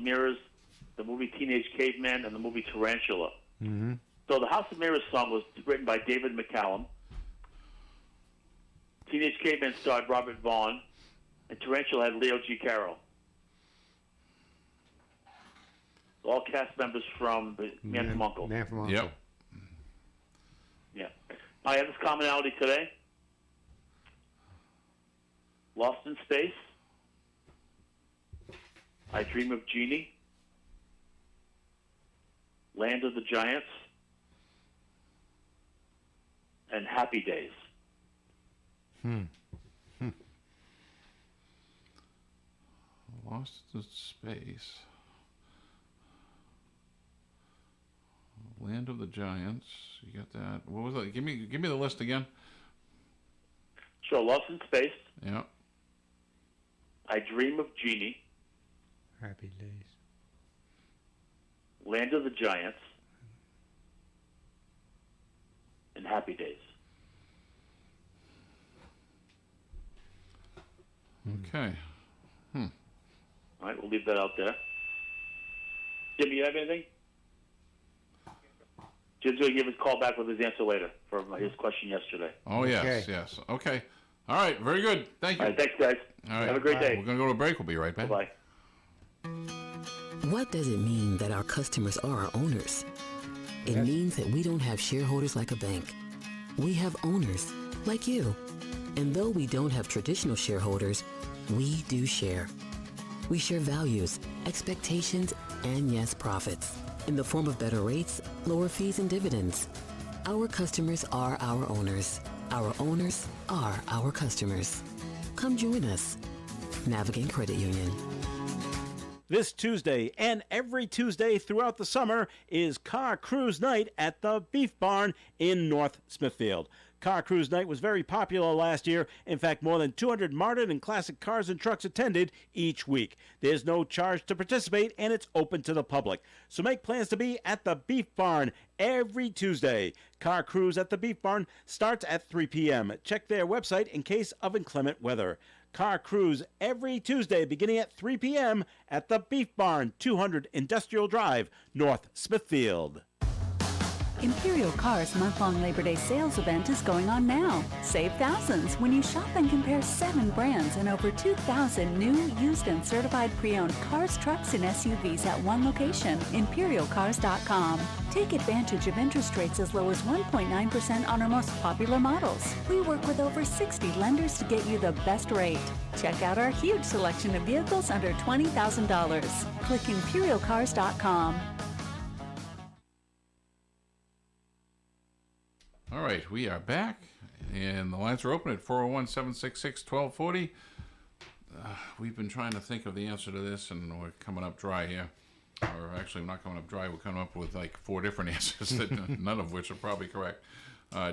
of Mirrors, the movie Teenage Caveman, and the movie Tarantula. Mm-hmm. So the House of Mirrors song was written by David McCallum. Teenage Caveman starred Robert Vaughn, and Tarantula had Leo G. Carroll. All cast members from the Man from U.N.C.L.E. Man from U.N.C.L.E. Yep. Yeah. I have this commonality today. Lost in Space. I Dream of Jeannie. Land of the Giants. And Happy Days. Lost in Space. Land of the Giants. You got that. What was that? Give me the list again. Sure. Lost in Space. Yeah. I Dream of Jeannie. Happy Days. Land of the Giants. And Happy Days. Okay. All right, we'll leave that out there. Jimmy, you have anything? Jim's going to give his call back with his answer later for his question yesterday. Oh, yes, yes. Okay. All right, very good. Thank you. All right, thanks, guys. All right. Have a great day. We're going to go to a break. We'll be right back. Bye-bye. What does it mean that our customers are our owners? It means that we don't have shareholders like a bank. We have owners, like you. And though we don't have traditional shareholders, we do share. We share values, expectations, and yes, profits, in the form of better rates, lower fees, and dividends. Our customers are our owners. Our owners are our customers. Come join us. Navigate Credit Union. This Tuesday and every Tuesday throughout the summer is Car Cruise Night at the Beef Barn in North Smithfield. Car Cruise Night was very popular last year. In fact, more than 200 modern and classic cars and trucks attended each week. There's no charge to participate, and it's open to the public. So make plans to be at the Beef Barn every Tuesday. Car Cruise at the Beef Barn starts at 3 p.m. Check their website in case of inclement weather. Car Cruise every Tuesday beginning at 3 p.m. at the Beef Barn, 200 Industrial Drive, North Smithfield. Imperial Car's month-long Labor Day sales event is going on now. Save thousands when you shop and compare 7 brands and over 2,000 new, used, and certified pre-owned cars, trucks, and SUVs at one location, ImperialCars.com. Take advantage of interest rates as low as 1.9% on our most popular models. We work with over 60 lenders to get you the best rate. Check out our huge selection of vehicles under $20,000. Click ImperialCars.com. All right, we are back, and the lines are open at 401-766-1240. We've been trying to think of the answer to this, and we're coming up dry here. Or actually, we're not coming up dry. We're coming up with like 4 different answers, that none of which are probably correct.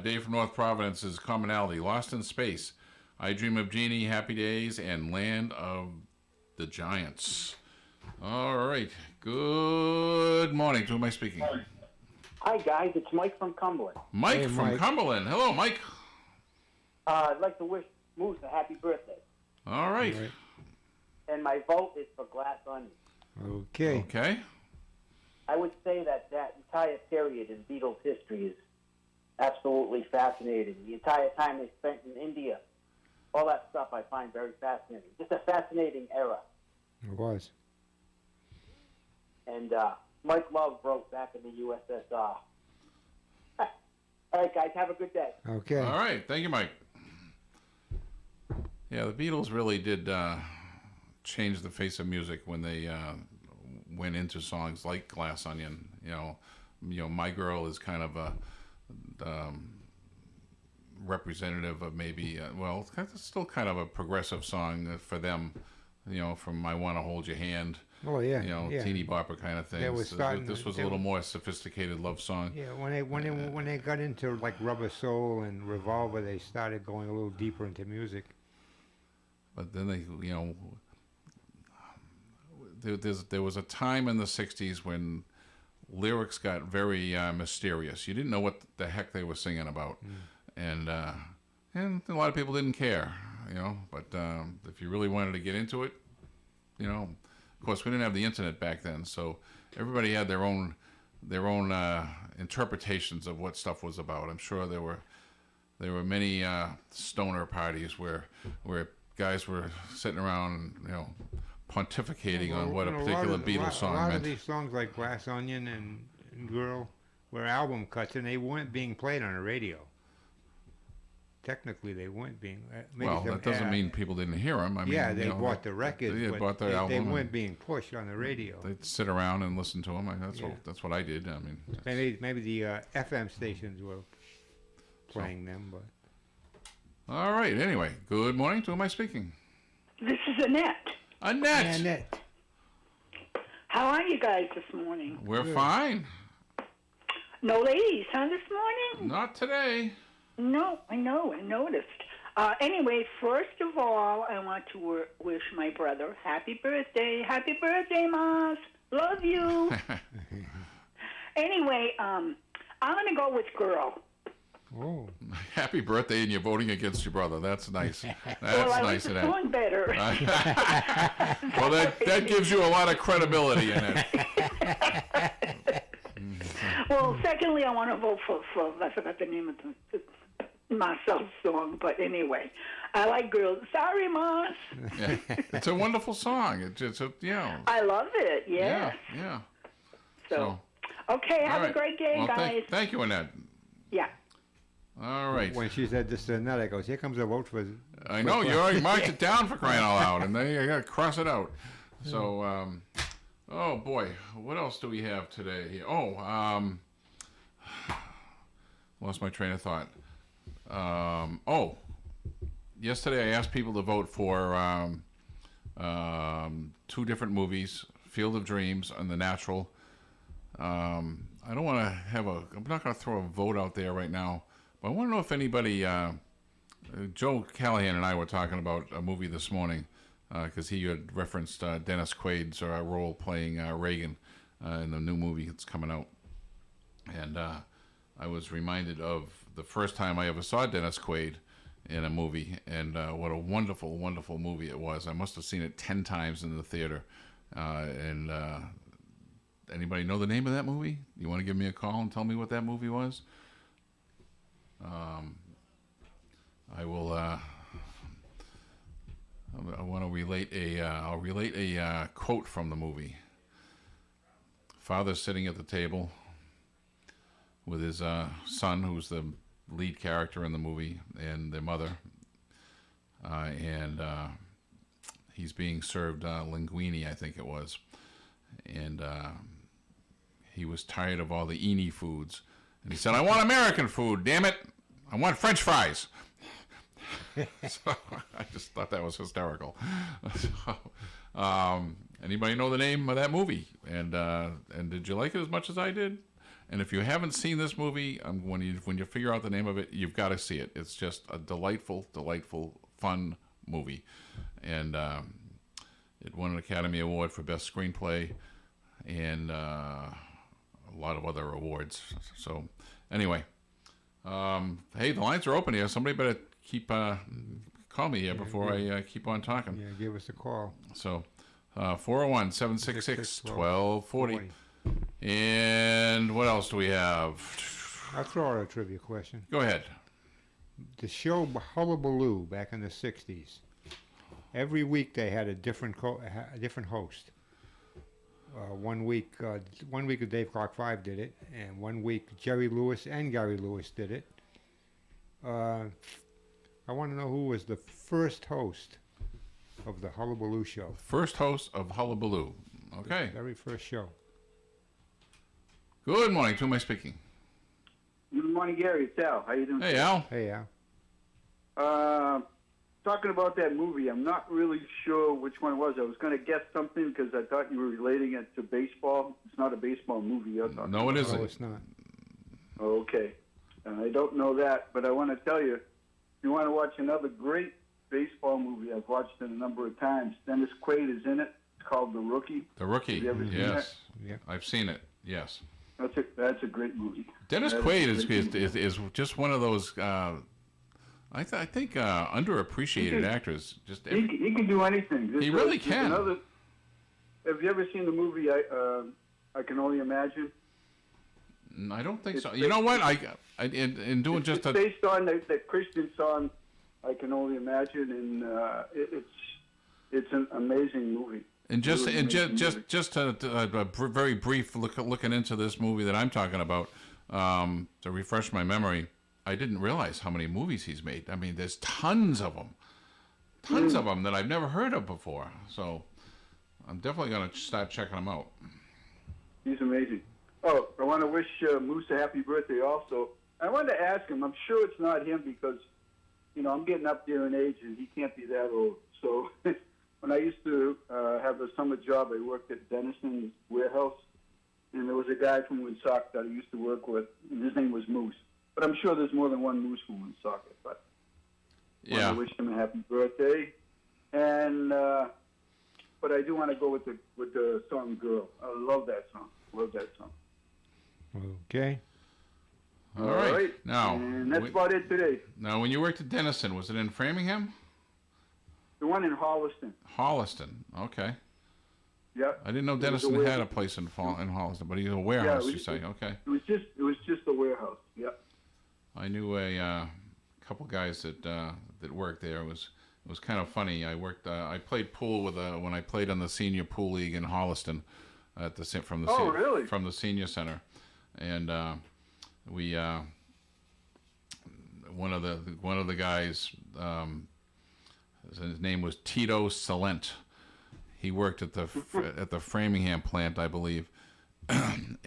Dave from North Providence's commonality: Lost in Space, I Dream of Jeannie, Happy Days, and Land of the Giants. All right, good morning. To who am I speaking? Hi, guys. It's Mike from Cumberland. Mike from Cumberland. Hello, Mike. I'd like to wish Moose a happy birthday. All right. And my vote is for Glass Onion. Okay. Okay. I would say that entire period in Beatles history is absolutely fascinating. The entire time they spent in India, all that stuff I find very fascinating. Just a fascinating era. It was. And Mike Love broke back in the USSR. All right, guys, have a good day. Okay. All right. Thank you, Mike. Yeah, the Beatles really did change the face of music when they went into songs like Glass Onion. You know, My Girl is kind of a representative of maybe, it's still kind of a progressive song for them. You know, from I Want to Hold Your Hand. Oh yeah, teeny bopper kind of thing. This was a little more sophisticated love song. Yeah, when they got into like Rubber Soul and Revolver, they started going a little deeper into music. But then there was a time in the '60s when lyrics got very mysterious. You didn't know what the heck they were singing about, and a lot of people didn't care. But if you really wanted to get into it, Of course, we didn't have the internet back then, so everybody had their own interpretations of what stuff was about. I'm sure there were many stoner parties where guys were sitting around, pontificating on what a particular Beatles song A lot meant. of these songs like Glass Onion and Girl were album cuts, and they weren't being played on the radio. Technically, they weren't being. Well, that doesn't mean people didn't hear them. I mean, yeah, they bought the records. They but bought their they album. weren't being pushed on the radio. They'd sit around and listen to them. Yeah. That's what I did. I mean, Maybe the FM stations were playing them, but. all right. Anyway, good morning. To who am I speaking? This is Annette. Annette. Annette. How are you guys this morning? We're fine. No ladies, huh, this morning? Not today. No, I know, I noticed. Anyway, first of all, I want to wish my brother happy birthday. Happy birthday, Maz. Love you. Anyway, I'm going to go with Girl. Oh. Happy birthday, and you're voting against your brother. That's nice. That's well, I nice like of the that. song better. Well, that gives you a lot of credibility in it. Well, secondly, I want to vote for I forgot the name of the Marcel's song, but anyway, I like Girl. Sorry, Maz. Yeah. It's a wonderful song. I love it, yes. Yeah. So, okay, have all right. a great day, Well, guys. Thank you, Annette. Yeah. All right. When she said this to Annette, I goes, here comes a vote for. I know, you already marked it down for crying out loud, and then you got to cross it out. So, oh boy, what else do we have today? Lost my train of thought. Yesterday I asked people to vote for 2 different movies, Field of Dreams and The Natural. I don't want to I'm not going to throw a vote out there right now, but I want to know if anybody, Joe Callahan and I were talking about a movie this morning, because he had referenced Dennis Quaid's role playing Reagan in the new movie that's coming out. And I was reminded of the first time I ever saw Dennis Quaid in a movie, and what a wonderful, wonderful movie it was. I must have seen it 10 times in the theater. Anybody know the name of that movie? You want to give me a call and tell me what that movie was? I will. I want to relate I'll relate a quote from the movie. Father sitting at the table with his son, who's the lead character in the movie, and their mother, and he's being served linguine, I think it was, and he was tired of all the Eenie foods, and he said, "I want American food, damn it! I want French fries." So I just thought that was hysterical. So, anybody know the name of that movie? And did you like it as much as I did? And if you haven't seen this movie, when you figure out the name of it, you've got to see it. It's just a delightful, delightful, fun movie. And it won an Academy Award for Best Screenplay and a lot of other awards. So anyway, hey, the lines are open here. Somebody better call me here before I keep on talking. Yeah, give us a call. So 401-766-1240. And what else do we have? I'll throw out a trivia question. Go ahead. The show Hullabaloo back in the 60s, every week they had a different host. 1 week Dave Clark 5 did it, and 1 week Jerry Lewis and Gary Lewis did it. I want to know who was the first host of the Hullabaloo show. First host of Hullabaloo. Okay. The very first show. Good morning. To whom am I speaking? Good morning, Gary. It's Al. How you doing? Hey, Al. Hey, Al. Talking about that movie, I'm not really sure which one it was. I was going to guess something because I thought you were relating it to baseball. It's not a baseball movie. No, it isn't. No, it's not. Okay. I don't know that, but I want to tell you, if you want to watch another great baseball movie, I've watched it a number of times. Dennis Quaid is in it. It's called The Rookie. The Rookie. Have you ever seen Yes. Yeah. I've seen it. Yes. That's a great movie. Dennis Quaid is just one of those, I think, underappreciated actors. Just he can do anything. He really can. have you ever seen the movie I Can Only Imagine? I don't think It's so. You know what? In doing just it's a based on the Christian song I Can Only Imagine, and it's an amazing movie. and just Really and amazing movie. just a very brief looking into this movie that I'm talking about to refresh my memory. I didn't realize how many movies he's made. I mean, there's tons of them that I've never heard of before. So I'm definitely going to start checking them out. He's amazing. Oh, I want to wish Moose a happy birthday also. I wanted to ask him, I'm sure it's not him because, I'm getting up there in age and he can't be that old. So when I used to have a summer job, I worked at Denison's warehouse, and there was a guy from Woonsocket that I used to work with, and his name was Moose. But I'm sure there's more than one Moose from Woonsocket. But I want to wish him a happy birthday. And but I do want to go with the song "Girl." I love that song. Love that song. Okay. All right. Now, and that's about it today. Now, when you worked at Denison, was it in Framingham? The one in Holliston. Holliston. Okay. Yep. I didn't know It was a Denison warehouse. had a place in Holliston, but he's a warehouse. Yeah, You say? Okay. It was just a warehouse. Yep. I knew a couple guys that worked there. It was kind of funny. I played pool when I played on the senior pool league in Holliston from the senior center, and we one of the guys, his name was Tito Salent. He worked at the Framingham plant, I believe, and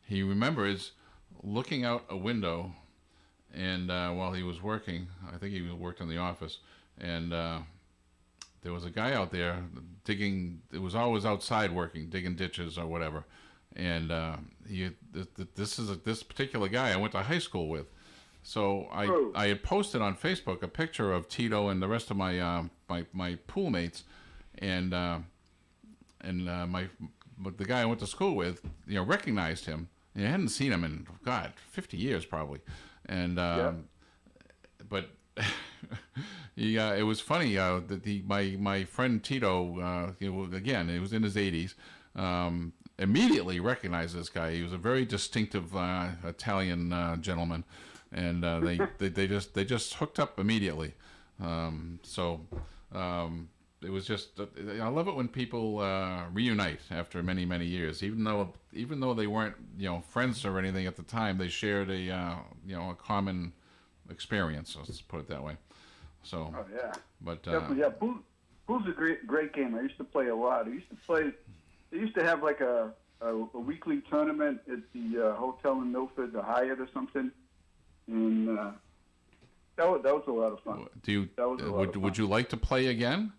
he remembers looking out a window, and while he was working, I think he worked in the office, and there was a guy out there digging. It was always outside working, digging ditches or whatever. And this particular guy I went to high school with. So I had posted on Facebook a picture of Tito and the rest of my my pool mates, and the guy I went to school with, recognized him. I hadn't seen him in 50 years probably, and but it was funny that my friend Tito, again, he was in his 80s. Immediately recognized this guy. He was a very distinctive Italian gentleman, and they just hooked up immediately. It was just I love it when people reunite after many years, even though they weren't friends or anything at the time. They shared a common experience. Let's put it that way. So. Oh yeah. But pool's a great game. I used to play a lot. They used to have like a weekly tournament at the hotel in Milford, the Hyatt or something, and that was a lot of fun. Would you like to play again?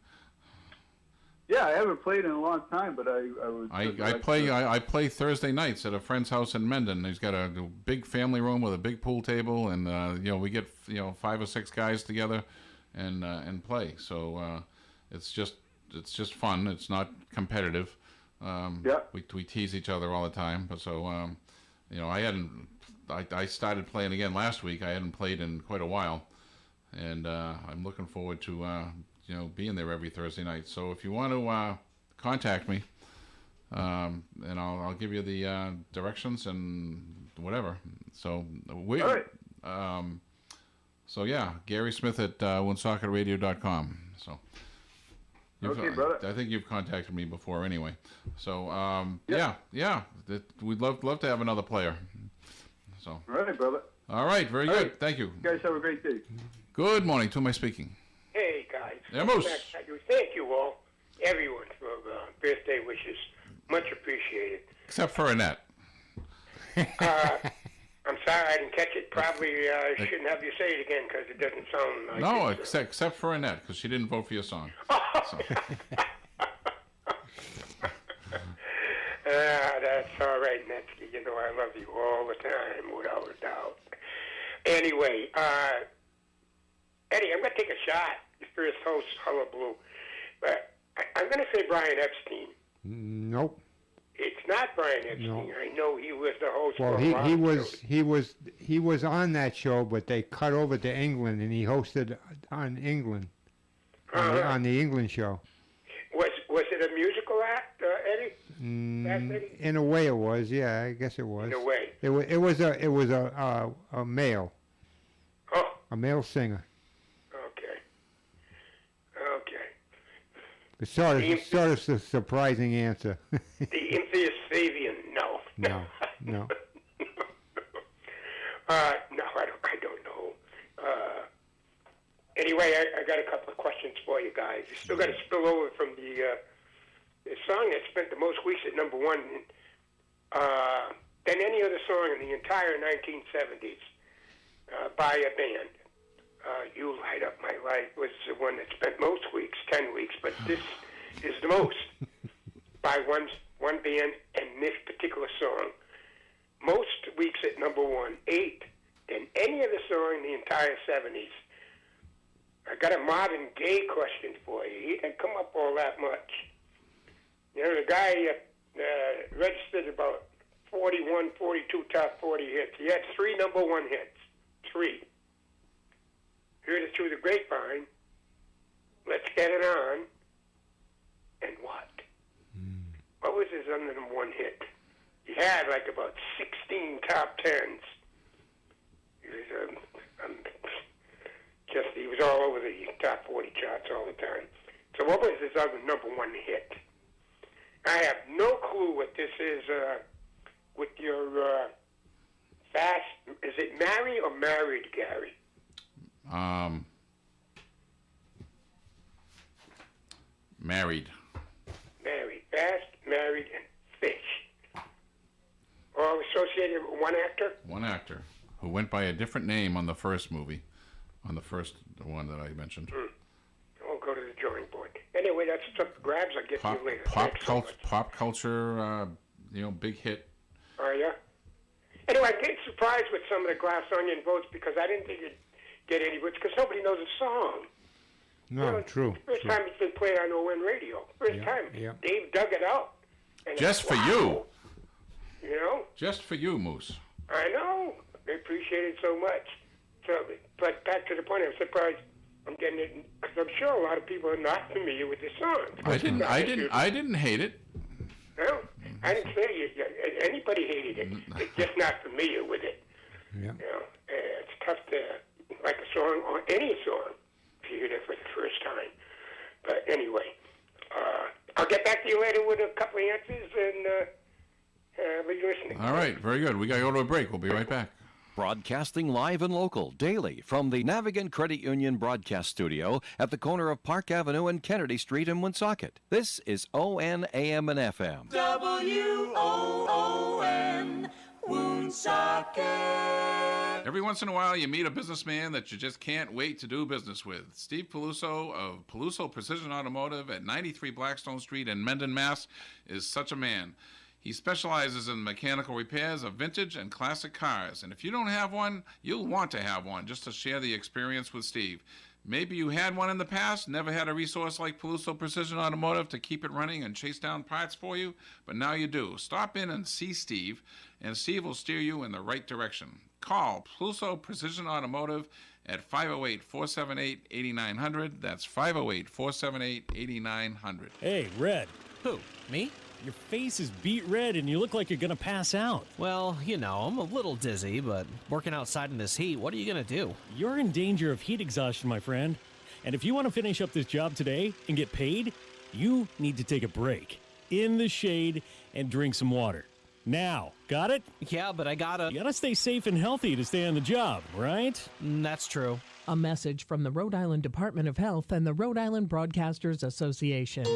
Yeah, I haven't played in a long time, but I play Thursday nights at a friend's house in Mendon. He's got a big family room with a big pool table, and we get 5 or 6 guys together and play. So it's just fun. It's not competitive. We tease each other all the time. But so I started playing again last week. I hadn't played in quite a while, and I'm looking forward to being there every Thursday night. So if you want to contact me, and I'll give you the directions and whatever. So all right. So yeah, Gary Smith at Woonsocketradio.com. So. Okay, brother. I think you've contacted me before anyway. So, we'd love to have another player. So. All right, brother. All right, very good. Right. Thank you. You guys have a great day. Good morning. To who am I speaking? Hey, guys. Yeah, Moose. Thank you all, everyone, for birthday wishes. Much appreciated. Except for Annette. I'm sorry I didn't catch it. Probably shouldn't have you say it again because it doesn't sound like No, it. except for Annette, because she didn't vote for your song. So. That's all right, Netsky. I love you all the time, without a doubt. Anyway, Eddie, I'm going to take a shot. The first host, hullabaloo. But I'm going to say Brian Epstein. Nope. It's not Brian Epstein. No. I know he was the host. Well, for he was on that show, but they cut over to England, and he hosted on England on the England show. Well, it a musical act, Eddie? Fast Eddie? In a way, it was. Yeah, I guess it was. In a way. It was a male. Oh. A male singer. Okay. It's sort of a surprising answer. The infamous Fabian, no. No. No, I don't know. Anyway, I got a couple of questions for you guys. You still got to spill over from the song that spent the most weeks at number one than any other song in the entire 1970s by a band. You Light Up My Life was the one that spent most weeks, 10 weeks, but this is the most by one band and this particular song. Most weeks at number one, 8 than any other song in the entire 70s. I got a modern gay question for you. He didn't come up all that much. You know, the guy registered about 41, 42 top 40 hits. He had 3 number one hits. 3. Heard it through the grapevine. Let's Get It On. And what? What was his number one hit? He had like about 16 top 10s. He was he was all over the top 40 charts all the time. So what was his other number one hit? I have no clue what this is with your fast. Is it Marry or Married, Gary? Married. Married. Fast, Married, and Fish. All associated with one actor? One actor who went by a different name on the first movie, on the first one that I mentioned. We'll go to the drawing board. Anyway, that's up for grabs. I'll get to you later. Pop culture, big hit. Oh, yeah? Anyway, I'm getting surprised with some of the Glass Onion votes because I didn't think you'd get any votes because nobody knows the song. No, true. First time it's been played on ON Radio. First time. Yeah. Dave dug it out. And Just for you. You know? Just for you, Moose. I know. I appreciate it so much. So, but back to the point, I'm surprised I'm getting it because I'm sure a lot of people are not familiar with the song. I didn't hate it. No, I didn't say anybody hated it. They're just not familiar with it. Yeah. You know, it's tough to like a song or any song if you hear it for the first time. But anyway, I'll get back to you later with a couple of answers and be listening. All right, very good. We got to go to a break. We'll be right back. Broadcasting live and local daily from the Navigant Credit Union broadcast studio at the corner of Park Avenue and Kennedy Street in Woonsocket. This is ON AM and FM. WOON, Woonsocket. Every once in a while, you meet a businessman that you just can't wait to do business with. Steve Peluso of Peluso Precision Automotive at 93 Blackstone Street in Mendon, Mass. is such a man. He specializes in mechanical repairs of vintage and classic cars. And if you don't have one, you'll want to have one just to share the experience with Steve. Maybe you had one in the past, never had a resource like Peluso Precision Automotive to keep it running and chase down parts for you, but now you do. Stop in and see Steve, and Steve will steer you in the right direction. Call Peluso Precision Automotive at 508-478-8900. That's 508-478-8900. Hey, Red. Who? Me? Your face is beet red and you look like you're gonna pass out. Well, you know, I'm a little dizzy, but working outside in this heat, what are you gonna do? You're in danger of heat exhaustion, my friend. And if you want to finish up this job today and get paid, you need to take a break in the shade and drink some water. Now, got it? Yeah, but you gotta stay safe and healthy to stay on the job, right? That's true. A message from the Rhode Island Department of Health and the Rhode Island Broadcasters Association.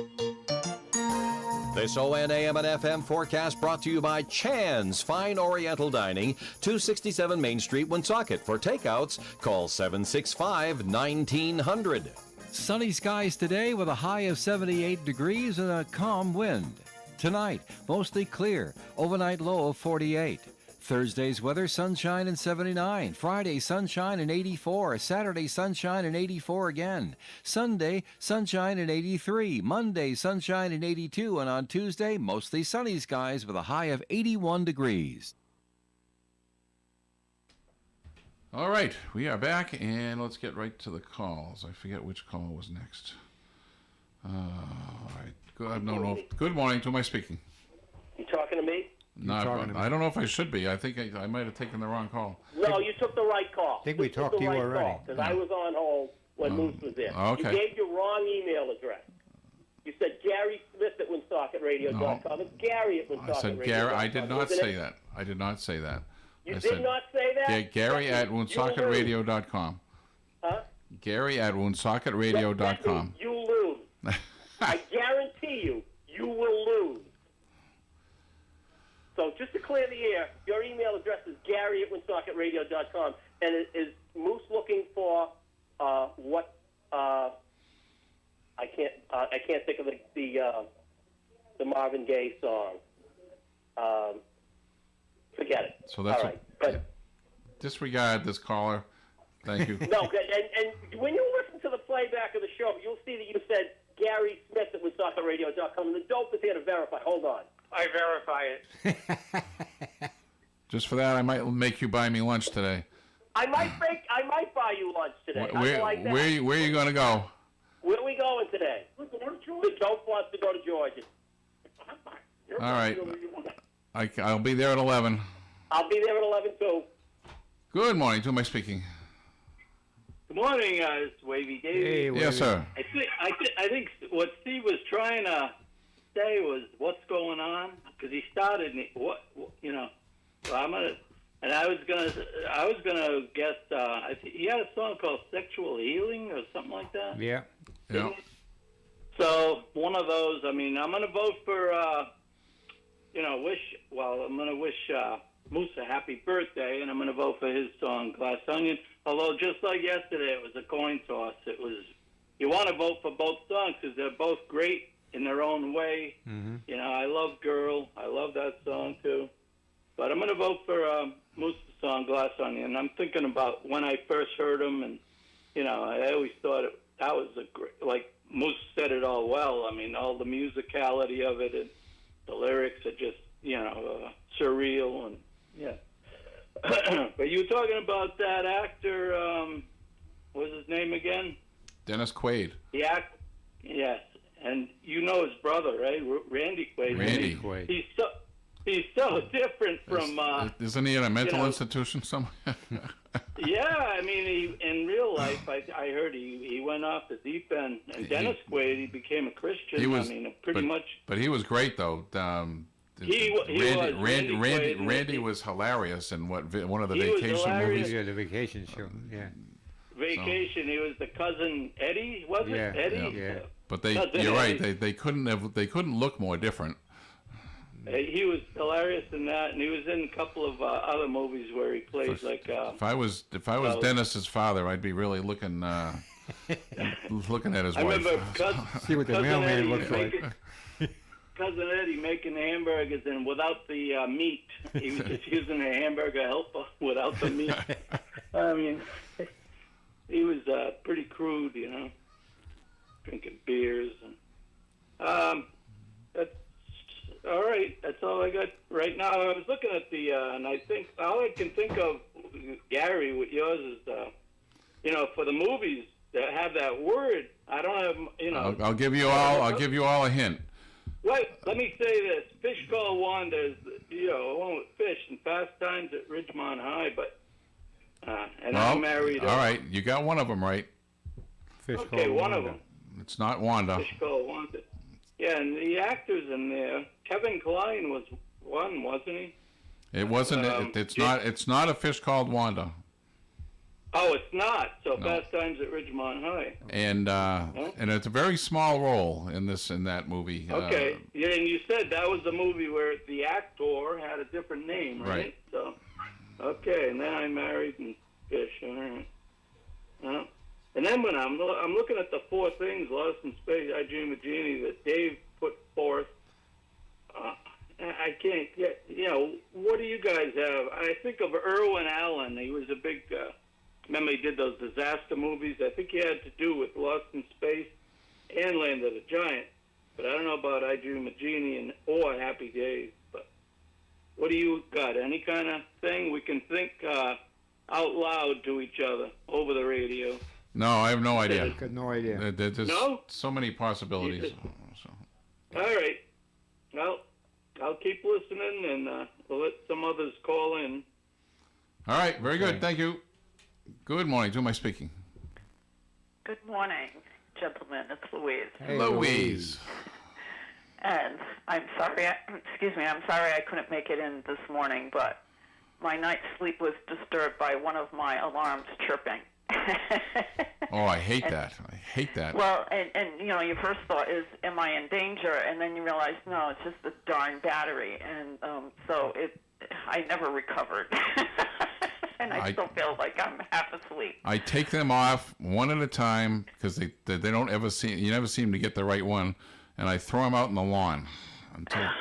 This ON AM and FM forecast brought to you by Chan's Fine Oriental Dining, 267 Main Street, Woonsocket. For takeouts, call 765-1900. Sunny skies today with a high of 78 degrees and a calm wind. Tonight, mostly clear, overnight low of 48. Thursday's weather, sunshine and 79. Friday, sunshine and 84. Saturday, sunshine and 84 again. Sunday, sunshine and 83. Monday, sunshine and 82. And on Tuesday, mostly sunny skies with a high of 81 degrees. All right, we are back, and let's get right to the calls. I forget which call was next. All right, Good morning. To whom am I speaking? You talking to me? No, I don't know if I should be. I think I might have taken the wrong call. No, you took the right call. I think we talked to you already. Because I was on hold when Moose was there. Okay. You gave your wrong email address. You said Gary Smith at WoonsocketRadio.com. It's Gary at WoonsocketRadio.com. I said Gary. I did not say that. I did not say that. You I did said, not say that? Gary at WoonsocketRadio.com. Huh? Gary at WoonsocketRadio.com. You lose. I guarantee you will lose. So just to clear the air, your email address is Gary at WoonsocketRadio.com, and is Moose looking for what? I can't think of the Marvin Gaye song. Forget it. So that's all right. disregard this caller. Thank you. No, and when you listen to the playback of the show, you'll see that you said Gary Smith at WoonsocketRadio.com, and the dope is here to verify. Hold on. I verify it. Just for that, I might make you buy me lunch today. I might buy you lunch today. Where are you going to go? Where are we going today? The dope wants to go to Georgia. All right. I'll be there at 11. I'll be there at 11 too. Good morning. To whom am I speaking? Good morning, it's Wavy Davey. Hey, Wavy. Yes, sir. I think what Steve was trying to say was what's going on, because he started So I'm gonna, and I was gonna guess. He had a song called "Sexual Healing" or something like that. Yeah. Yeah. So one of those. I mean, I'm gonna vote for. I'm gonna wish Moose a happy birthday, and I'm gonna vote for his song "Glass Onion." Although, just like yesterday, it was a coin toss. It was. You want to vote for both songs because they're both great in their own way. Mm-hmm. I love "Girl." I love that song too. But I'm going to vote for Moose's song "Glass Onion." And I'm thinking about when I first heard him, and I always thought that was a great. Like Moose said it all well. I mean, all the musicality of it, and the lyrics are just surreal, and yeah. But you were talking about that actor. What was his name again? Dennis Quaid. Yes, and you know his brother, right? Randy Quaid. Randy Quaid. He's so different from. Isn't he in a mental institution somewhere? Yeah, I mean, in real life, I heard he went off the deep end. And Dennis Quaid, he became a Christian. He was, pretty much. But he was great, though. Randy was hilarious in one of the vacation movies. Yeah, the vacation show. Yeah. Vacation. He was the cousin Eddie, wasn't it? Eddie. Yeah. But you're right. They couldn't look more different. He was hilarious in that, and he was in a couple of other movies where he plays If I was Dennis's father, I'd be really looking looking at his wife. I remember see what the mailman looks like. Cousin Eddie making hamburgers, and without the meat, he was just using a hamburger helper without the meat. I mean, he was pretty crude, drinking beers and. That's all right. That's all I got right now. I was looking at and I think all I can think of, Gary, with yours is, for the movies that have that word. I don't have, I'll give you all a hint. Wait, let me say this: Fish Called Wanda is, one with fish and Fast Times at Ridgemont High, but I'm married. All right, you got one of them right. Fish okay, Called one Wanda. of them. It's not Wanda. Fish Called Wanda. Yeah, and the actors in there. Kevin Kline was one, wasn't he? It wasn't. It's not a Fish Called Wanda. Oh, it's not. So No. Fast Times at Ridgemont High. And it's a very small role in that movie. Okay. Yeah, and you said that was the movie where the actor had a different name, right? Right. So, okay, and then I married and Fish. All right. And then when I'm looking at the four things, Lost in Space, I Dream of Jeannie, that Dave put forth, I can't get, what do you guys have? I think of Irwin Allen. He was a big, remember he did those disaster movies? I think he had to do with Lost in Space and Land of the Giant. But I don't know about I Dream of Jeannie or Happy Days. But what do you got? Any kind of thing we can think out loud to each other over the radio? No, I have no idea. Got no idea. There's so many possibilities. All right. Well, I'll keep listening, and we'll let some others call in. All right, very good. Thank you. Good morning. To whom am I speaking? Good morning, gentlemen. It's Louise. Hey, Louise. And I'm sorry. I'm sorry I couldn't make it in this morning, but my night's sleep was disturbed by one of my alarms chirping. Oh, I hate that. I hate that. Well, and you know, your first thought is, am I in danger? And then you realize, no, it's just the darn battery. And so I never recovered. And I still feel like I'm half asleep. I take them off one at a time because they don't ever see, you never seem to get the right one. And I throw them out in the lawn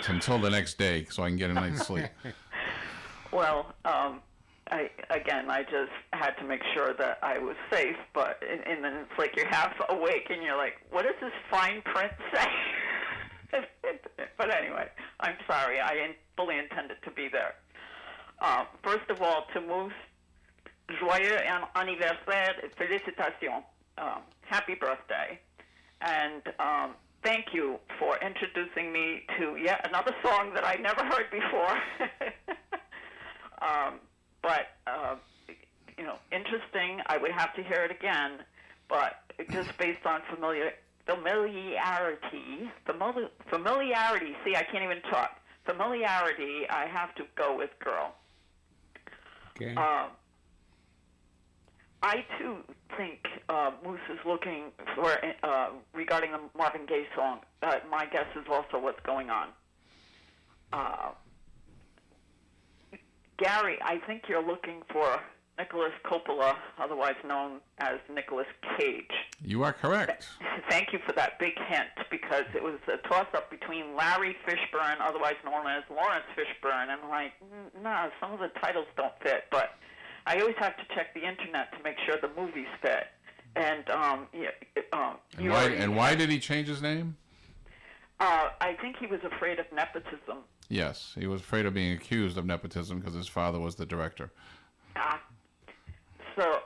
until the next day so I can get a night's sleep. Well, I just had to make sure that I was safe, but and then it's like you're half awake and you're like, what does this fine print say? But anyway, I'm sorry. I fully intended to be there. First of all, to Moose, joyeux anniversaire, félicitations. Happy birthday. And thank you for introducing me to yet another song that I never heard before. But you know, interesting. I would have to hear it again, but just based on familiarity. See, I can't even talk. Familiarity. I have to go with Girl. Okay. I too think Moose is looking for regarding the Marvin Gaye song. My guess is also what's going on. Gary, I think you're looking for Nicholas Coppola, otherwise known as Nicolas Cage. You are correct. Thank you for that big hint, because it was a toss-up between Larry Fishburne, otherwise known as Lawrence Fishburne, and I'm like, no, some of the titles don't fit, but I always have to check the internet to make sure the movies fit. And why did he change his name? I think he was afraid of nepotism. Yes, he was afraid of being accused of nepotism because his father was the director. So,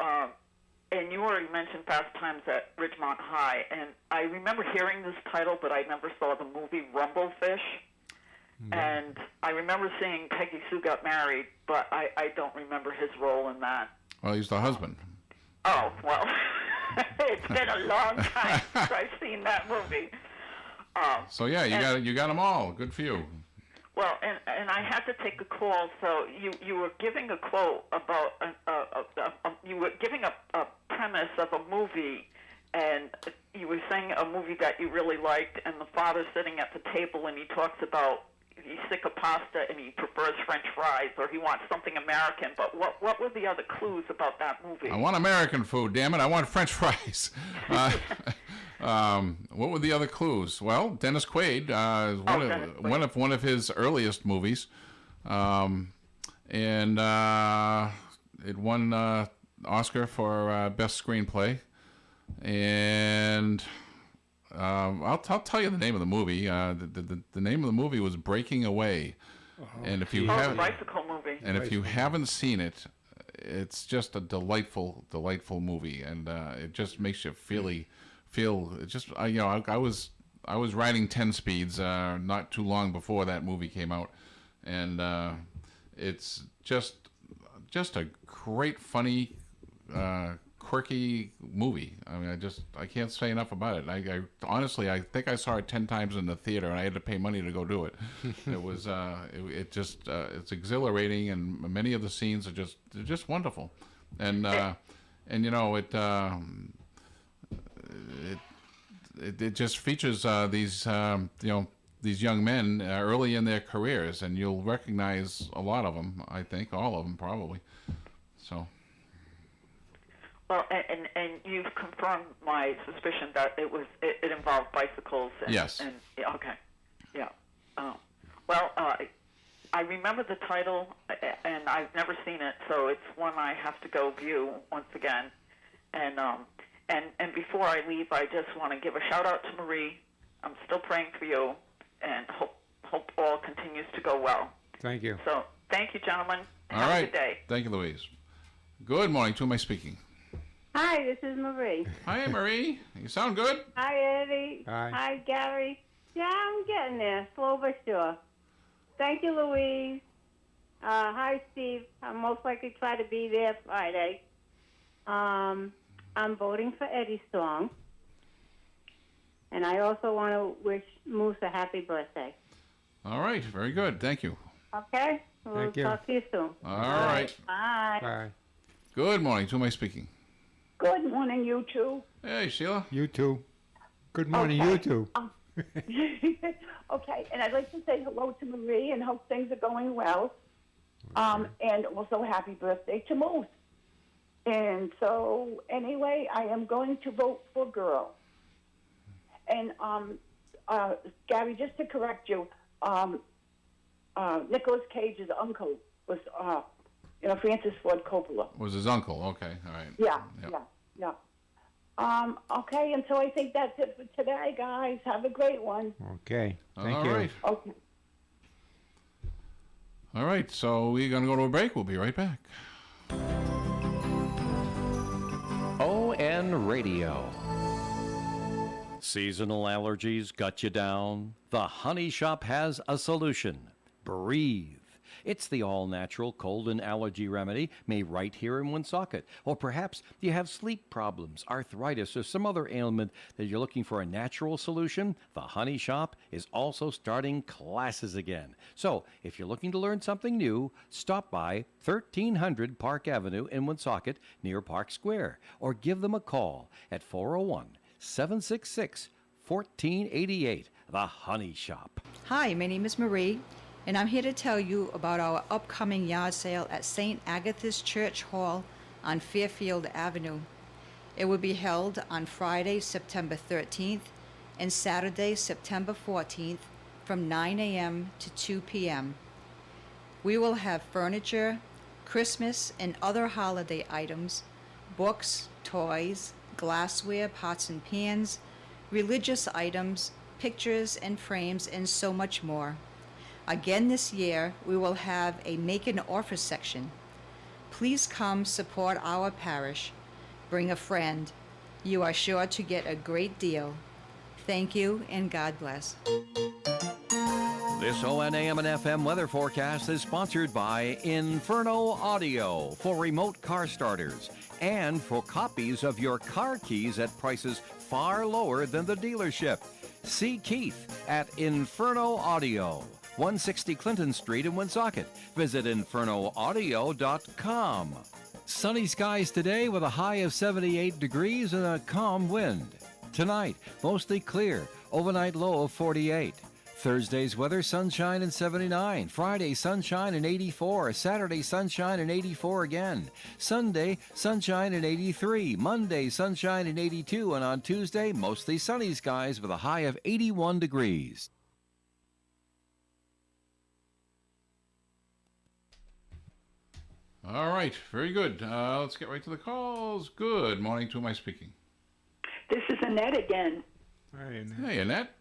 and you already mentioned Fast Times at Ridgemont High, and I remember hearing this title, but I never saw the movie Rumblefish. And I remember seeing Peggy Sue Got Married, but I don't remember his role in that. Well, he's the husband. Oh, well, it's been a long time since I've seen that movie. So yeah, you got them all. Good for you. Well, and I had to take a call. So you were giving a quote about you were giving a premise of a movie, and you were saying a movie that you really liked, and the father's sitting at the table and he talks about he's sick of pasta and he prefers French fries, or he wants something American. But what were the other clues about that movie? I want American food, damn it! I want French fries. What were the other clues? Well, Dennis Quaid, one of his earliest movies, and it won Oscar for best screenplay. And I'll tell you the name of the movie. The name of the movie was Breaking Away. And if you the bicycle movie. And if you haven't seen it, it's just a delightful movie, and it just makes you feel it just I was riding 10 speeds not too long before that movie came out, and it's just a great, funny, quirky movie. I mean, I can't say enough about it. I honestly, I think I saw it 10 times in the theater, and I had to pay money to go do it. It was it's exhilarating, and many of the scenes are just wonderful, and you know it just features these these young men early in their careers, and you'll recognize a lot of them. I think all of them probably. So. Well, and you've confirmed my suspicion that it involved bicycles. And, yes. And okay. Yeah. Well, I remember the title, and I've never seen it, so it's one I have to go view once again. And before I leave, I just want to give a shout out to Marie. I'm still praying for you, and hope all continues to go well. Thank you. So thank you, gentlemen. All Have right. a good day. Thank you, Louise. Good morning. To whom am I speaking? Hi, this is Marie. Hi, Marie. You sound good. Hi, Eddie. Hi. Hi, Gary. Yeah, I'm I'm getting there, slow but sure. Thank you, Louise. Hi, Steve. I'll most likely try to be there Friday. I'm voting for Eddie Strong. And I also want to wish Moose a happy birthday. All right, very good. Thank you. Okay? We'll Thank you. talk to you soon. All right. Bye. Bye. Good morning. To who am I speaking? Good morning, you two. Hey, Sheila. You too. Good morning, Okay. you too. Okay, and I'd like to say hello to Marie and hope things are going well. And also happy birthday to Moose. And so, anyway, I am going to vote for girl. And, Gary, just to correct you, Nicolas Cage's uncle was, Francis Ford Coppola. Was his uncle. Okay, all right. Yeah, Yep. yeah. Okay, and so I think that's it for today, guys. Have a great one. Okay. Thank All you. right. Okay. All right, so we're going to go to a break. We'll be right back. ON Radio. Seasonal allergies got you down? The Honey Shop has a solution. Breathe. It's the all-natural cold and allergy remedy made right here in Woonsocket. Or perhaps you have sleep problems, arthritis, or some other ailment that you're looking for a natural solution. The Honey Shop is also starting classes again. So if you're looking to learn something new, stop by 1300 Park Avenue in Woonsocket near Park Square, or give them a call at 401-766-1488. The Honey Shop. Hi, my name is Marie, and I'm here to tell you about our upcoming yard sale at St. Agatha's Church Hall on Fairfield Avenue. It will be held on Friday, September 13th and Saturday, September 14th from 9 a.m. to 2 p.m. We will have furniture, Christmas and other holiday items, books, toys, glassware, pots and pans, religious items, pictures and frames, and so much more. Again this year, we will have a Make an Offer section. Please come support our parish. Bring a friend. You are sure to get a great deal. Thank you, and God bless. This ONAM and FM weather forecast is sponsored by Inferno Audio for remote car starters and for copies of your car keys at prices far lower than the dealership. See Keith at Inferno Audio, 160 Clinton Street in Woonsocket. Visit infernoaudio.com. Sunny skies today with a high of 78 degrees and a calm wind. Tonight, mostly clear, overnight low of 48. Thursday's weather, sunshine and 79. Friday, sunshine and 84. Saturday, sunshine and 84 again. Sunday, sunshine and 83. Monday, sunshine and 82. And on Tuesday, mostly sunny skies with a high of 81 degrees. All right, very good. Let's get right to the calls. Good morning. To who am I speaking? This is Annette again. Hey, Annette.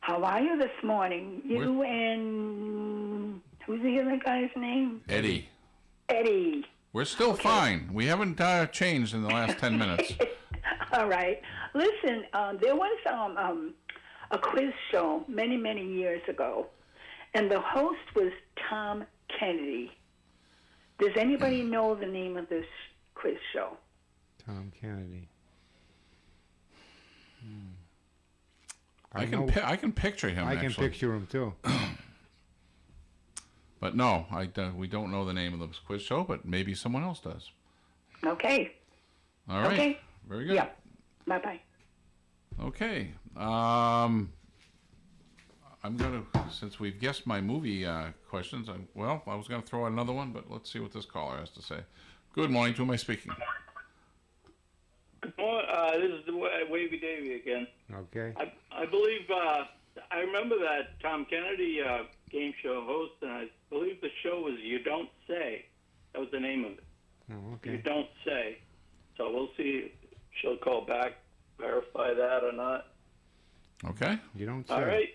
How are you this morning? You and who's the other guy's name? Eddie. Eddie. We're still fine. We haven't changed in the last 10 minutes. All right. Listen, there was a quiz show many, many years ago, and the host was Tom Kennedy. Does anybody know the name of this quiz show? Tom Kennedy. I can picture him. I can actually. picture him too. But no, we don't know the name of the quiz show, but maybe someone else does. Okay. All right. Okay. Very good. Yeah. Bye-bye. Okay. I'm going to, since we've guessed my movie questions, I was going to throw out another one, but let's see what this caller has to say. Good morning. To whom am I speaking? Good morning. This is Wavy Davy again. Okay. I believe, I remember that Tom Kennedy game show host, and I believe the show was You Don't Say. That was the name of it. Oh, okay. You Don't Say. So we'll see if she'll call back, verify that or not. Okay. You don't say. All right.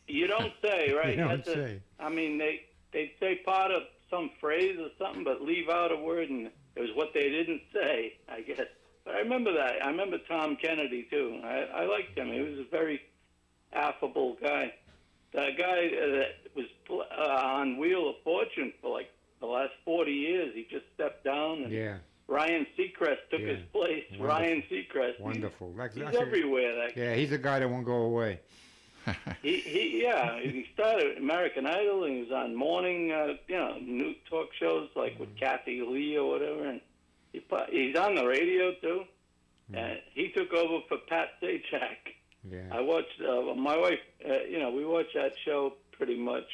You don't say, right? You don't say. I mean, they'd say part of some phrase or something, but leave out a word, and it was what they didn't say, I guess. But I remember that. I remember Tom Kennedy, too. I liked him. He was a very affable guy. That guy that was on Wheel of Fortune for like the last 40 years, he just stepped down. And Yeah. Ryan Seacrest took his place. Wonderful. Ryan Seacrest. Wonderful. He's everywhere. That Yeah, he's a guy that won't go away. he started American Idol, and he was on morning, new talk shows like with Kathy Lee or whatever, and he's on the radio too. And he took over for Pat Sajak. Yeah. I watched my wife. We watch that show pretty much.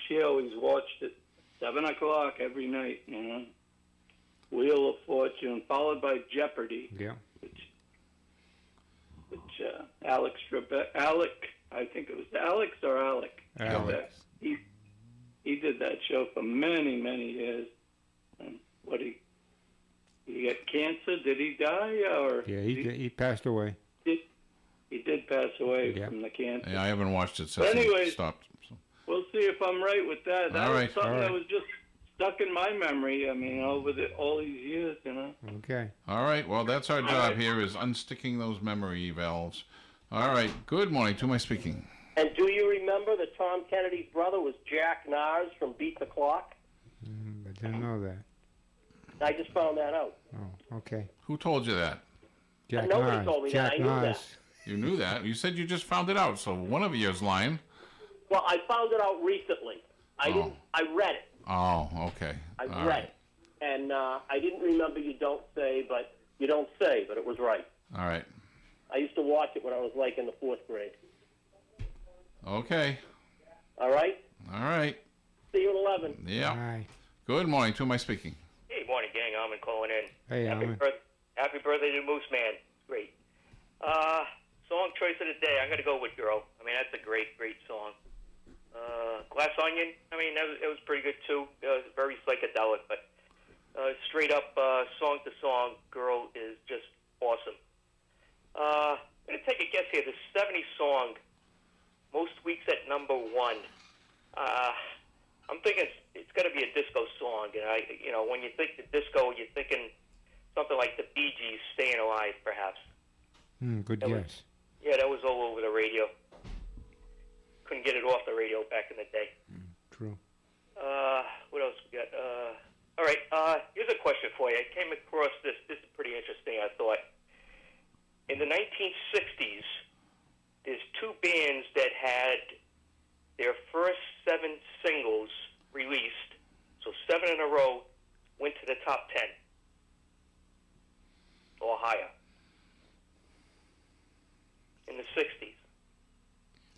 She always watched it 7 o'clock every night. Wheel of Fortune, followed by Jeopardy. Yeah. Which Alec, I think it was Alex or Alec. Alex. He did that show for many, many years. And he got cancer? Did he die? Or Yeah, he passed away. He did pass away from the cancer. Yeah, I haven't watched it since But he anyways, stopped. So. We'll see if I'm right with that. That All was right. something All right. that was just stuck in my memory. I mean, over all these years, Okay. All right. Well, that's our All job right. here is unsticking those memory valves. All right. Good morning. To my speaking. And do you remember that Tom Kennedy's brother was Jack Nars from Beat the Clock? I didn't know that. I just found that out. Oh, okay. Who told you that? Jack Nobody Nars. told me that. Jack I knew Nars. that. You knew that. You said you just found it out. So one of you is lying. Well, I found it out recently. I read it. Oh, okay. I All read right. it. And I didn't remember you don't say, but it was right. All right. I used to watch it when I was like in the 4th grade. Okay. All right? All right. See you at 11. Yeah. Good morning. To my speaking. Hey, morning, gang. Armin calling in. Hey, Armin. Happy birthday to Moose Man. Great. Song choice of the day. I'm going to go with Girl. I mean, that's a great, great song. Glass Onion. I mean, it was pretty good, too. It was very psychedelic, but straight up song to song, Girl is just awesome. I'm going to take a guess here. The 70s song, most weeks at number 1. I'm thinking it's got to be a disco song. And when you think the disco, you're thinking something like the Bee Gees, Staying Alive, perhaps. Good guess. Yeah, that was all over the radio. Couldn't get it off the radio back in the day. True. What else we got? All right, here's a question for you. I came across this. This is pretty interesting, I thought. In the 1960s, there's 2 bands that had their first 7 singles released, so 7 in a row, went to the top 10 or higher in the 60s.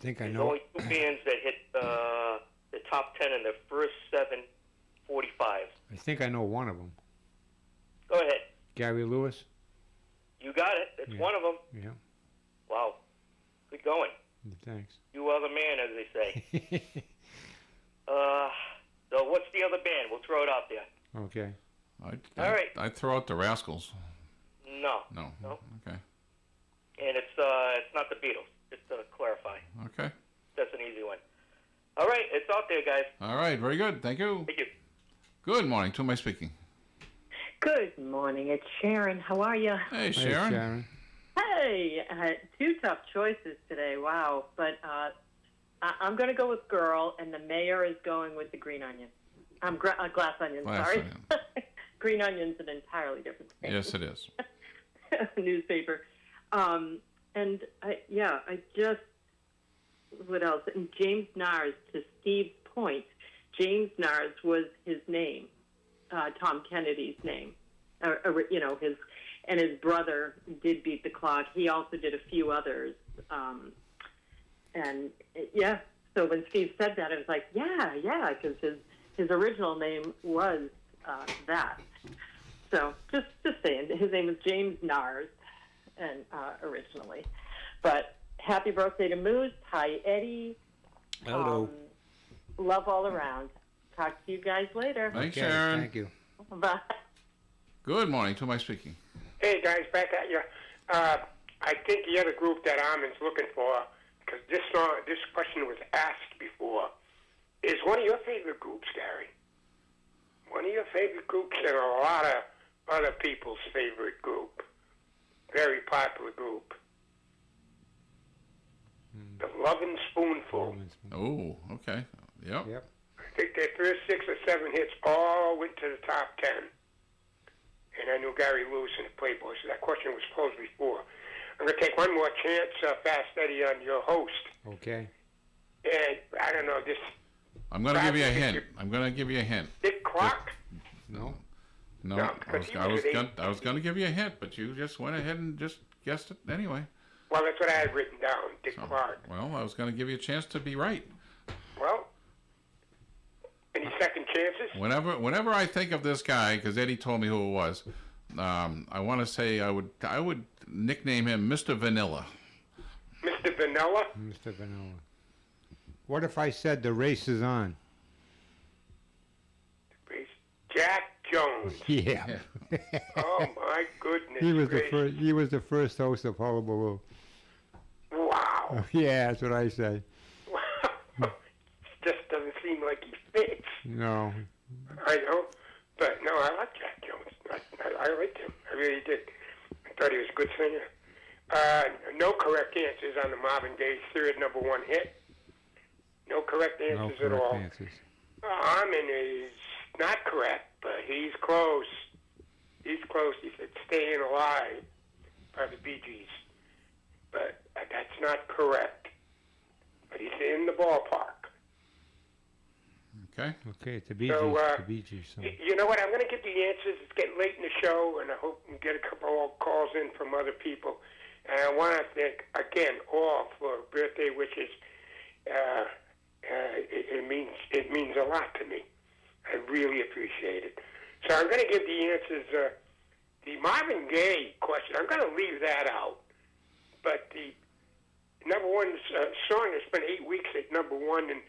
I think I There's know. only 2 bands that hit the top 10 in their first 7 45s. I think I know one of them. Go ahead. Gary Lewis. You got it. That's one of them. Yeah. Wow. Good going. Thanks. You are the man, as they say. So what's the other band? We'll throw it out there. Okay. All right. I'd throw out the Rascals. No. No. Okay. And it's not the Beatles. Just to clarify. Okay. That's an easy one. All right. It's out there, guys. All right. Very good. Thank you. Thank you. Good morning. To my speaking. Good morning. It's Sharon. How are you? Hey, Sharon. Sharon. Hey, 2 tough choices today. Wow. But I'm going to go with Girl, and the mayor is going with the Green Onion. Glass Onion, Glass sorry. Onion. Green Onion's an entirely different thing. Yes, it is. Newspaper. And I just, what else? And James Nars, to Steve's point, James Nars was his name, Tom Kennedy's name. His brother did Beat the Clock. He also did a few others. So when Steve said that, I was like, yeah, because his original name was that. So just saying, his name was James Nars, and originally. But happy birthday to Moose. Hi, Eddie. Hello. Love all around. Talk to you guys later. Thanks, Sharon. Thank you. Bye. Good morning. To my speaking. Hey guys, back at you. I think the other group that Armin's looking for, because this question was asked before, is one of your favorite groups, Gary. One of your favorite groups and a lot of other people's favorite group. Very popular group. The Lovin' Spoonful. Oh, okay. Yep. Yep. I think their first 6 or 7 hits all went to the top 10. And I knew Gary Lewis in the Playboy, so that question was posed before. I'm going to take one more chance, Fast Eddie, on your host. Okay. And I don't know, this... I'm going to give you a hint. I'm going to give you a hint. Dick Clark? No. No, No, I was going to give you a hint, but you just went ahead and just guessed it anyway. Well, that's what I had written down, Dick Clark. Well, I was going to give you a chance to be right. Well, any second chances? Whenever I think of this guy, because Eddie told me who it was, I want to say I would nickname him Mr. Vanilla. Mr. Vanilla? Mr. Vanilla. What if I said the race is on? Jack Jones. Yeah. Oh my goodness. He was gracious. the first. He was the first host of Hullabaloo. Wow. Yeah, that's what I say. Just doesn't seem like he fits. No. I know, but no, I like Jack Jones. I liked him. I really did. I thought he was a good singer. No correct answers on the Marvin Gaye's third #1 hit. No correct answers at all. Answers. Armin is not correct, but he's close. He's close. He said "Staying Alive" by the Bee Gees, but that's not correct. But he's in the ballpark. Okay. Okay, it's the Bee Gees. So, the Bee Gees song. You know what? I'm going to give the answers. It's getting late in the show, and I hope we get a couple of calls in from other people. And I want to thank, again, all for birthday wishes. It means a lot to me. I really appreciate it. So I'm going to give the answers. The Marvin Gaye question, I'm going to leave that out. But the #1 song has spent 8 weeks at #1, and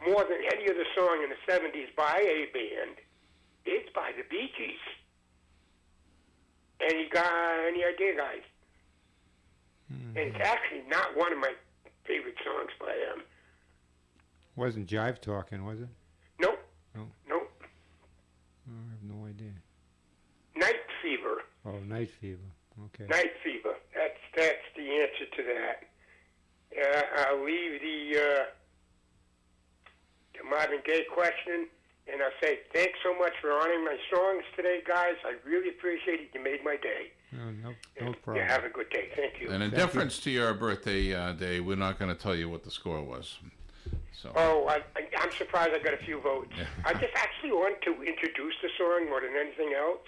more than any other song in the 70s by a band, it's by the Bee Gees. Any idea, guys? And it's actually not one of my favorite songs by them. Wasn't Jive Talking, was it? Nope. No. Nope. I have no idea. Night Fever. Oh, Night Fever. Okay. Night Fever. That's the answer to that. I'll leave the Marvin Gaye question, and I'll say thanks so much for honoring my songs today, guys. I really appreciate it. You made my day. No You problem. have a good day. Thank you. And in deference to your birthday day, we're not going to tell you what the score was. So. Oh, I'm surprised I got a few votes. I just actually want to introduce the song more than anything else,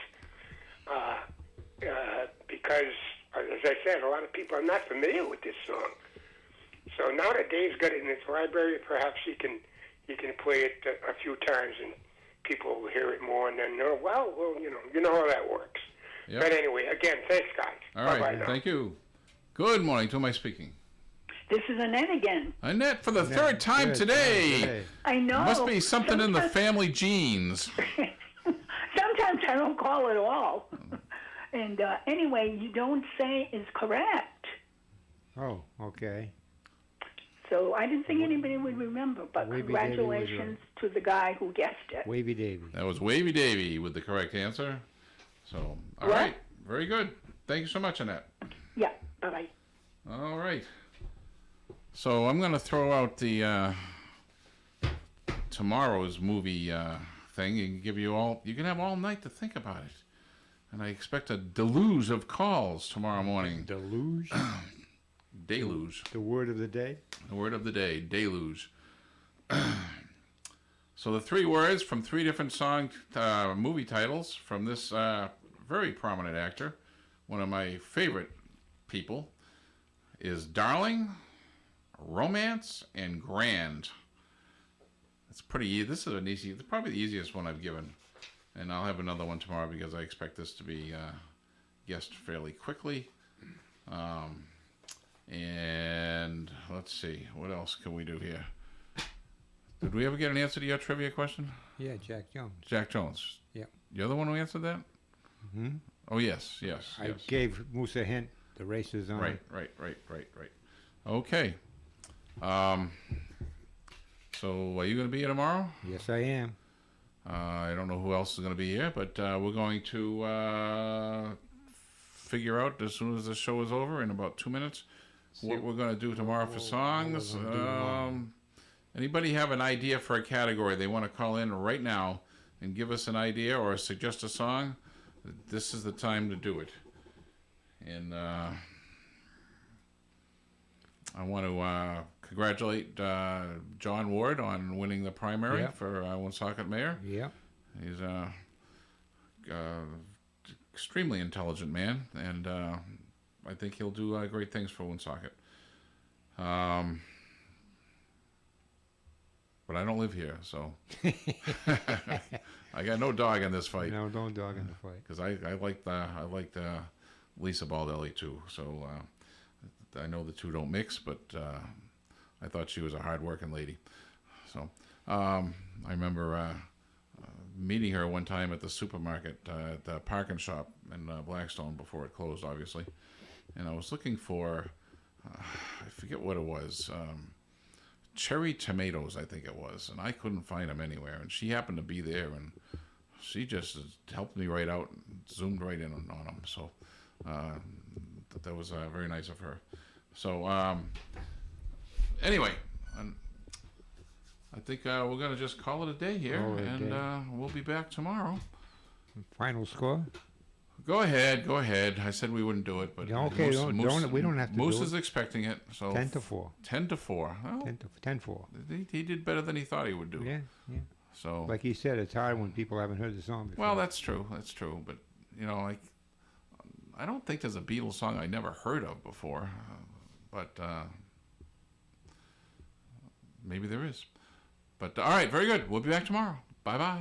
because, as I said, a lot of people are not familiar with this song. So now that Dave's got it in his library, perhaps he can play it a few times and people will hear it more, and then well, you know how that works. Yep. But anyway, again, thanks, guys. All Bye-bye right, now. thank you. Good morning. To whom am I speaking? This is Annette again. Annette, for the third time today. I know. Must be something in the family genes. Sometimes I don't call at all. And anyway, you don't say is correct. Oh, okay. So I didn't think anybody would remember, but Wavy congratulations to the guy who guessed it. Wavy Davy. That was Wavy Davy with the correct answer. So, all right. Very good. Thank you so much, Annette. Yeah, bye-bye. All right. So I'm going to throw out the tomorrow's movie thing and give you all. You can have all night to think about it, and I expect a deluge of calls tomorrow morning. Deluge. Deluge. The word of the day. The word of the day. Deluge. So the 3 words from 3 different movie titles from this very prominent actor, one of my favorite people, is Darling, Romance, and Grand. It's pretty easy. This is an easy, probably the easiest one I've given. And I'll have another one tomorrow because I expect this to be guessed fairly quickly. And let's see, what else can we do here? Did we ever get an answer to your trivia question? Yeah, Jack Jones. Jack Jones. Yeah. You're the one who answered that? Mm-hmm. Oh, yes. I gave Moose a hint. The race is on. Right. Okay. So are you going to be here tomorrow? Yes, I am. I don't know who else is going to be here, but we're going to figure out as soon as the show is over in about 2 minutes what we're going to do tomorrow for songs. Anybody have an idea for a category they want to call in right now and give us an idea or suggest a song? This is the time to do it. And I want to congratulate John Ward on winning the primary for Woonsocket mayor. Yeah. He's a extremely intelligent man, and I think he'll do great things for Woonsocket. But I don't live here, so I got no dog in this fight. No, don't dog in the fight. Because I liked Lisa Baldelli too. So I know the two don't mix, but I thought she was a hard-working lady. So I remember meeting her one time at the supermarket, at the parking shop in Blackstone before it closed, obviously. And I was looking for, I forget what it was, cherry tomatoes, I think it was. And I couldn't find them anywhere. And she happened to be there, and she just helped me right out and zoomed right in on them. So that was very nice of her. So anyway, I think we're going to just call it a day here, we'll be back tomorrow. Final score? Go ahead. I said we wouldn't do it, but okay, we don't have to Moose do it. is expecting it. So 10-4. 10-4. Well, 10-4. He did better than he thought he would do. Yeah. So, like he said, it's hard when people haven't heard the song before. Well, that's true. But like, I don't think there's a Beatles song I never heard of before. But maybe there is. But all right, very good. We'll be back tomorrow. Bye-bye.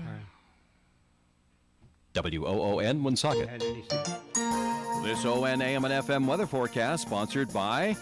WOON Woonsocket. This ON AM and FM weather forecast sponsored by